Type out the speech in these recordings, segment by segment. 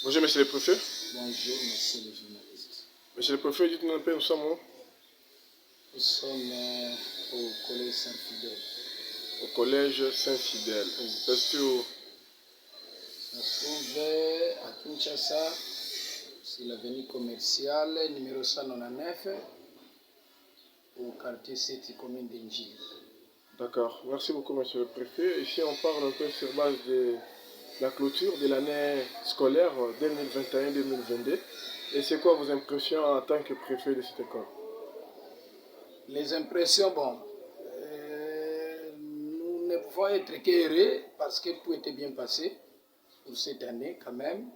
Bonjour, monsieur le préfet. Bonjour, monsieur le journaliste. Monsieur le préfet, dites-nous un peu, nous sommes où? Nous sommes au collège Saint-Fidèle. Au collège Saint-Fidèle. Ça se trouve où? Ça se trouve à Kinshasa, sur l'avenue commerciale, numéro 199, au quartier 7, commune d'Enjil. D'accord. Merci beaucoup, monsieur le préfet. Ici, on parle un peu sur base de la clôture de l'année scolaire 2021-2022. Et c'est quoi vos impressions en tant que préfet de cette école? Les impressions, nous ne pouvons être qu'heureux parce que tout était bien passé pour cette année quand même.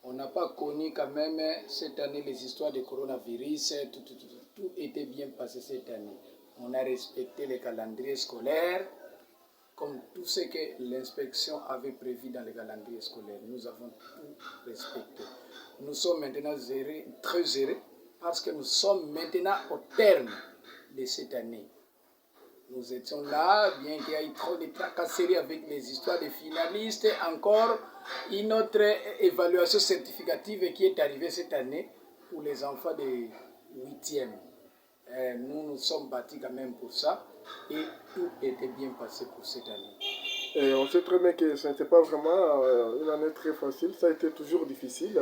On n'a pas connu quand même cette année les histoires de coronavirus, tout était bien passé cette année. On a respecté les calendriers scolaires comme tout ce que l'inspection avait prévu dans les calendriers scolaires. Nous avons tout respecté. Nous sommes maintenant très heureux parce que nous sommes maintenant au terme de cette année. Nous étions là, bien qu'il y ait trop de tracasseries avec les histoires des finalistes, encore une autre évaluation certificative qui est arrivée cette année pour les enfants de 8e. Nous nous sommes battus quand même pour ça et tout était bien passé pour cette année. Et on sait très bien que ce n'était pas vraiment une année très facile, ça a été toujours difficile,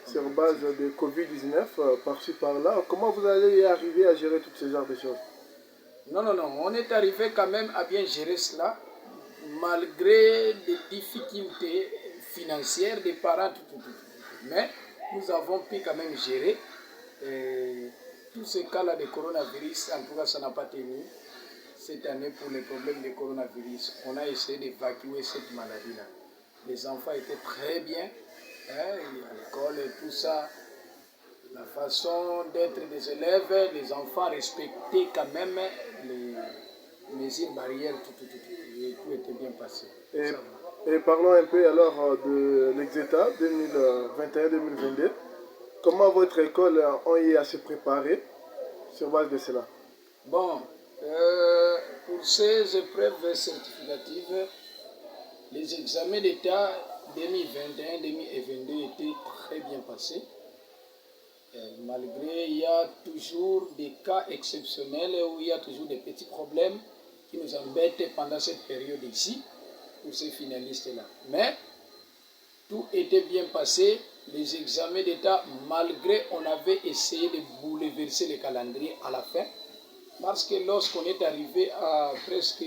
sur base de Covid-19, par-ci par-là. Comment vous allez arriver à gérer toutes ces genres de choses? Non, on est arrivé quand même à bien gérer cela, malgré des difficultés financières des parents, mais nous avons pu quand même gérer. Tous ces cas-là de coronavirus, en tout cas, ça n'a pas tenu. Cette année, pour les problèmes de coronavirus, on a essayé d'évacuer cette maladie-là. Les enfants étaient très bien, à l'école et tout ça. La façon d'être des élèves, les enfants respectaient quand même les mesures barrières, et tout était bien passé. Et parlons un peu alors de l'Exeta 2021-2022. Comment votre école a eu à se préparer sur base de cela? Bon, pour ces épreuves certificatives, les examens d'État 2021-2022 étaient très bien passés. Malgré, il y a toujours des cas exceptionnels où il y a toujours des petits problèmes qui nous embêtent pendant cette période ici, pour ces finalistes-là. Mais tout était bien passé. Les examens d'État, malgré on avait essayé de bouleverser le calendrier à la fin, parce que lorsqu'on est arrivé à presque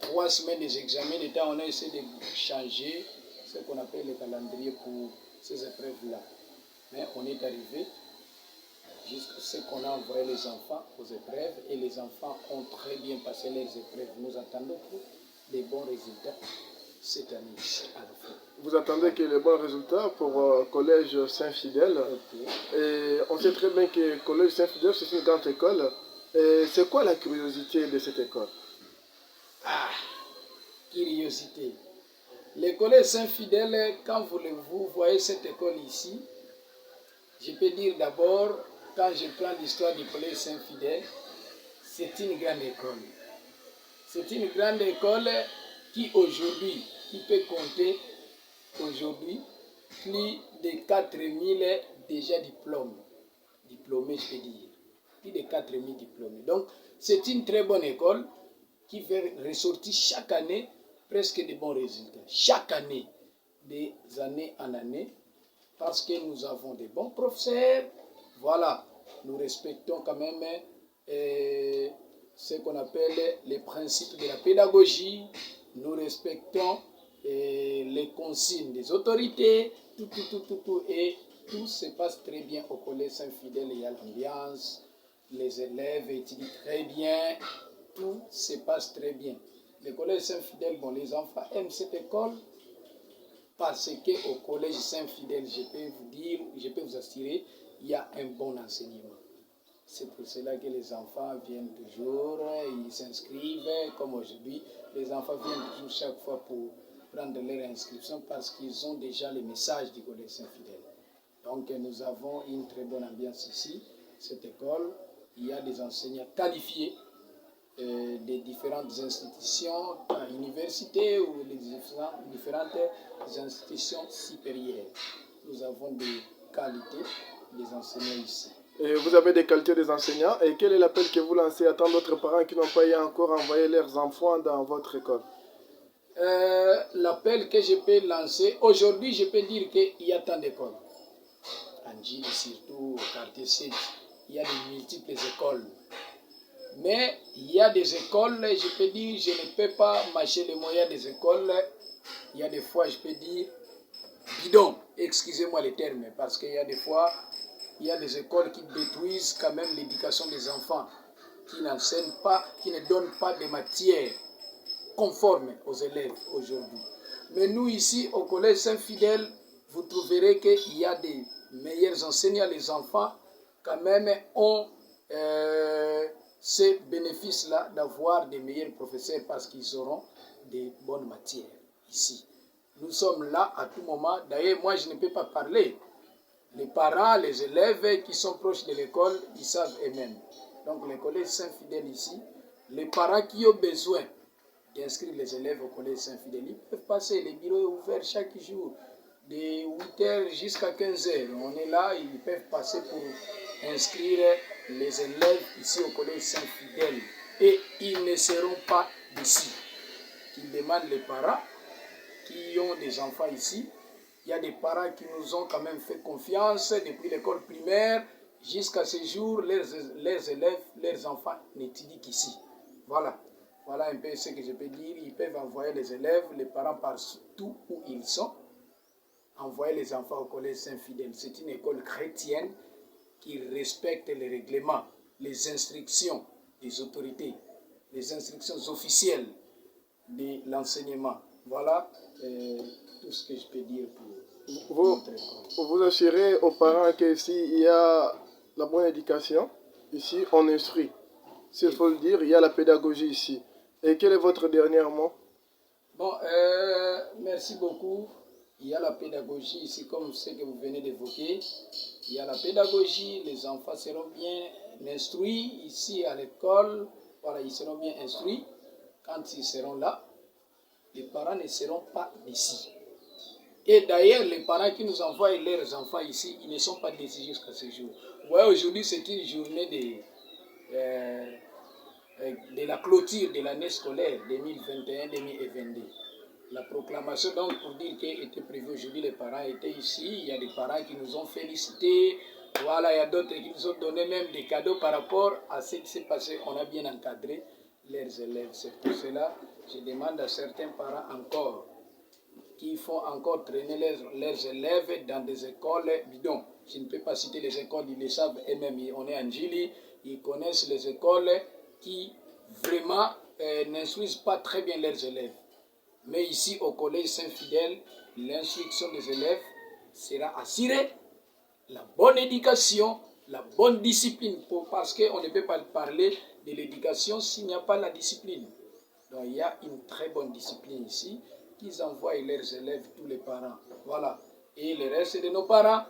3 semaines des examens d'État, on a essayé de changer ce qu'on appelle le calendrier pour ces épreuves-là. Mais on est arrivé jusqu'à ce qu'on a envoyé les enfants aux épreuves et les enfants ont très bien passé leurs épreuves. Nous attendons des bons résultats cette année à la fin. Vous attendez que les bons résultats pour Collège Saint-Fidèle. Okay. Et on sait très bien que Collège Saint-Fidèle, c'est une grande école. Et c'est quoi la curiosité de cette école? Curiosité. Le Collège Saint-Fidèle, quand vous voyez cette école ici, je peux dire d'abord, quand je prends l'histoire du Collège Saint-Fidèle, c'est une grande école. C'est une grande école qui aujourd'hui, qui peut compter aujourd'hui plus de 4000 déjà diplômés je peux dire, plus de 4000 diplômés. Donc c'est une très bonne école qui fait ressortir chaque année presque de bons résultats. Chaque année, des années en année, parce que nous avons des bons professeurs, voilà, nous respectons quand même ce qu'on appelle les principes de la pédagogie, nous respectons les consignes des autorités, tout, et tout se passe très bien au Collège Saint-Fidèle, il y a l'ambiance, les élèves étudient très bien, tout se passe très bien. Le Collège Saint-Fidèle, bon, les enfants aiment cette école parce qu'au Collège Saint-Fidèle, je peux vous dire, je peux vous assurer, il y a un bon enseignement. C'est pour cela que les enfants viennent toujours, ils s'inscrivent, comme aujourd'hui, les enfants viennent toujours chaque fois pour prendre leur inscription parce qu'ils ont déjà le message du Collège Saint-Fidèle. Donc nous avons une très bonne ambiance ici, cette école, il y a des enseignants qualifiés, des différentes institutions, universités ou les différentes institutions supérieures. Nous avons des qualités des enseignants ici. Et vous avez des qualités des enseignants. Et quel est l'appel que vous lancez à tant d'autres parents qui n'ont pas encore envoyé leurs enfants dans votre école? L'appel que je peux lancer, aujourd'hui je peux dire qu'il y a tant d'écoles. En Gilles, surtout au quartier 7, il y a de multiples écoles. Mais il y a des écoles, je peux dire, je ne peux pas mâcher les moyens des écoles. Il y a des fois, je peux dire, bidon, excusez-moi les termes, parce qu'il y a des fois, il y a des écoles qui détruisent quand même l'éducation des enfants, qui n'enseignent pas, qui ne donnent pas de matières conformes aux élèves aujourd'hui. Mais nous ici, au Collège Saint-Fidèle, vous trouverez qu'il y a des meilleurs enseignants. Les enfants, quand même, ont ce bénéfice-là d'avoir des meilleurs professeurs parce qu'ils auront des bonnes matières ici. Nous sommes là à tout moment. D'ailleurs, moi, je ne peux pas parler. Les parents, les élèves qui sont proches de l'école, ils savent eux-mêmes. Donc, le Collège Saint-Fidèle ici, les parents qui ont besoin d'inscrire les élèves au Collège Saint-Fidèle, ils peuvent passer. Le bureau est ouvert chaque jour, de 8h jusqu'à 15h. On est là, ils peuvent passer pour inscrire les élèves ici au Collège Saint-Fidèle. Et ils ne seront pas d'ici. Ils demandent les parents qui ont des enfants ici. Il y a des parents qui nous ont quand même fait confiance depuis l'école primaire jusqu'à ce jour. Leurs élèves, leurs enfants n'étudient qu'ici. Voilà. Voilà un peu ce que je peux dire. Ils peuvent envoyer les élèves, les parents partout où ils sont, envoyer les enfants au Collège Saint-Fidèle. C'est une école chrétienne qui respecte les règlements, les instructions des autorités, les instructions officielles de l'enseignement. Voilà tout ce que je peux dire pour notre école. Vous assurez aux parents qu'ici, il y a la bonne éducation. Ici, on instruit. S'il faut le dire, il y a la pédagogie ici. Et quel est votre dernier mot? Bon, merci beaucoup. Il y a la pédagogie ici, comme ce que vous venez d'évoquer. Il y a la pédagogie, les enfants seront bien instruits ici à l'école. Voilà, ils seront bien instruits. Quand ils seront là, les parents ne seront pas d'ici. Et d'ailleurs, les parents qui nous envoient leurs enfants ici, ils ne sont pas d'ici jusqu'à ce jour. Ouais, aujourd'hui, c'est une journée de la clôture de l'année scolaire 2021-2022. La proclamation, donc, pour dire qu'elle était prévue aujourd'hui, les parents étaient ici. Il y a des parents qui nous ont félicités. Voilà, il y a d'autres qui nous ont donné même des cadeaux par rapport à ce qui s'est passé. On a bien encadré leurs élèves. C'est pour cela que je demande à certains parents encore qui font encore traîner leurs élèves dans des écoles bidons. Je ne peux pas citer les écoles, ils le savent eux-mêmes. On est en Gili, ils connaissent les écoles qui vraiment n'instruisent pas très bien leurs élèves. Mais ici au Collège Saint-Fidèle, l'instruction des élèves sera assurée, la bonne éducation, la bonne discipline, parce qu'on ne peut pas parler de l'éducation s'il n'y a pas la discipline. Donc il y a une très bonne discipline ici, qu'ils envoient leurs élèves, tous les parents. Voilà. Et le reste de nos parents,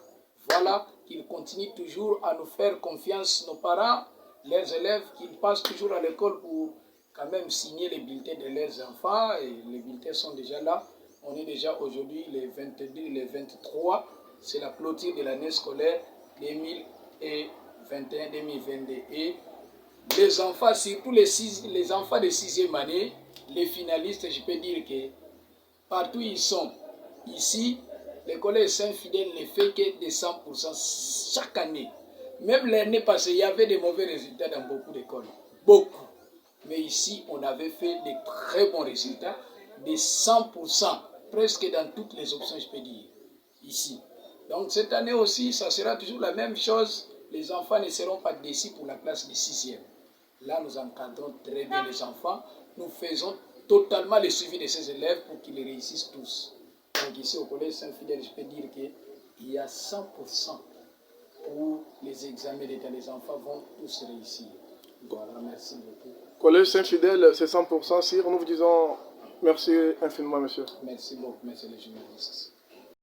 voilà, qu'ils continuent toujours à nous faire confiance, nos parents, leurs élèves, qu'ils passent toujours à l'école pour quand même signer les bulletins de leurs enfants. Et les bulletins sont déjà là. On est déjà aujourd'hui les 22, les 23. C'est la clôture de l'année scolaire 2021-2022. Et les enfants, surtout les enfants de 6e année, les finalistes, je peux dire que partout où ils sont, ici, le Collège Saint-Fidèle ne fait que de 100% chaque année. Même l'année passée, il y avait de mauvais résultats dans beaucoup d'écoles. Beaucoup. Mais ici, on avait fait de très bons résultats, de 100%, presque dans toutes les options, je peux dire, ici. Donc cette année aussi, ça sera toujours la même chose. Les enfants ne seront pas déçus pour la classe de 6e. Là, nous encadrons très bien les enfants. Nous faisons totalement le suivi de ces élèves pour qu'ils réussissent tous. Donc ici au Collège Saint-Fidèle, je peux dire qu'il y a 100% pour les examens d'État. Les enfants vont tous réussir. Voilà, merci beaucoup. Collège Saint-Fidèle, c'est 100% sûr. Nous vous disons merci infiniment, monsieur. Merci beaucoup, monsieur le journaliste.